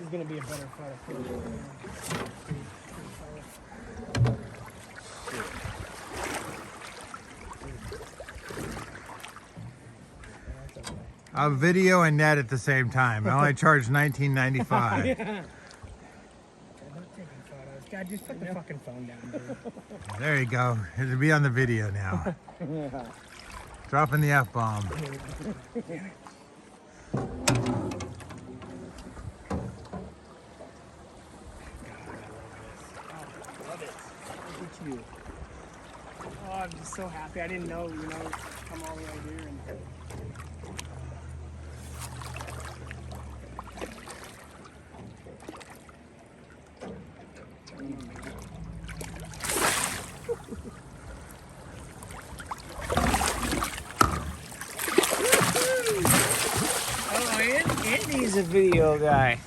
is gonna be a better photo. I'll video and net at the same time. I only charge $19.95. I'm not taking photos. God, just put the fucking phone down, dude. There you go. It'll be on the video now. Dropping the F-bomb. Oh, I'm just so happy. I didn't know, come all the way here. Oh, Andy's a video guy.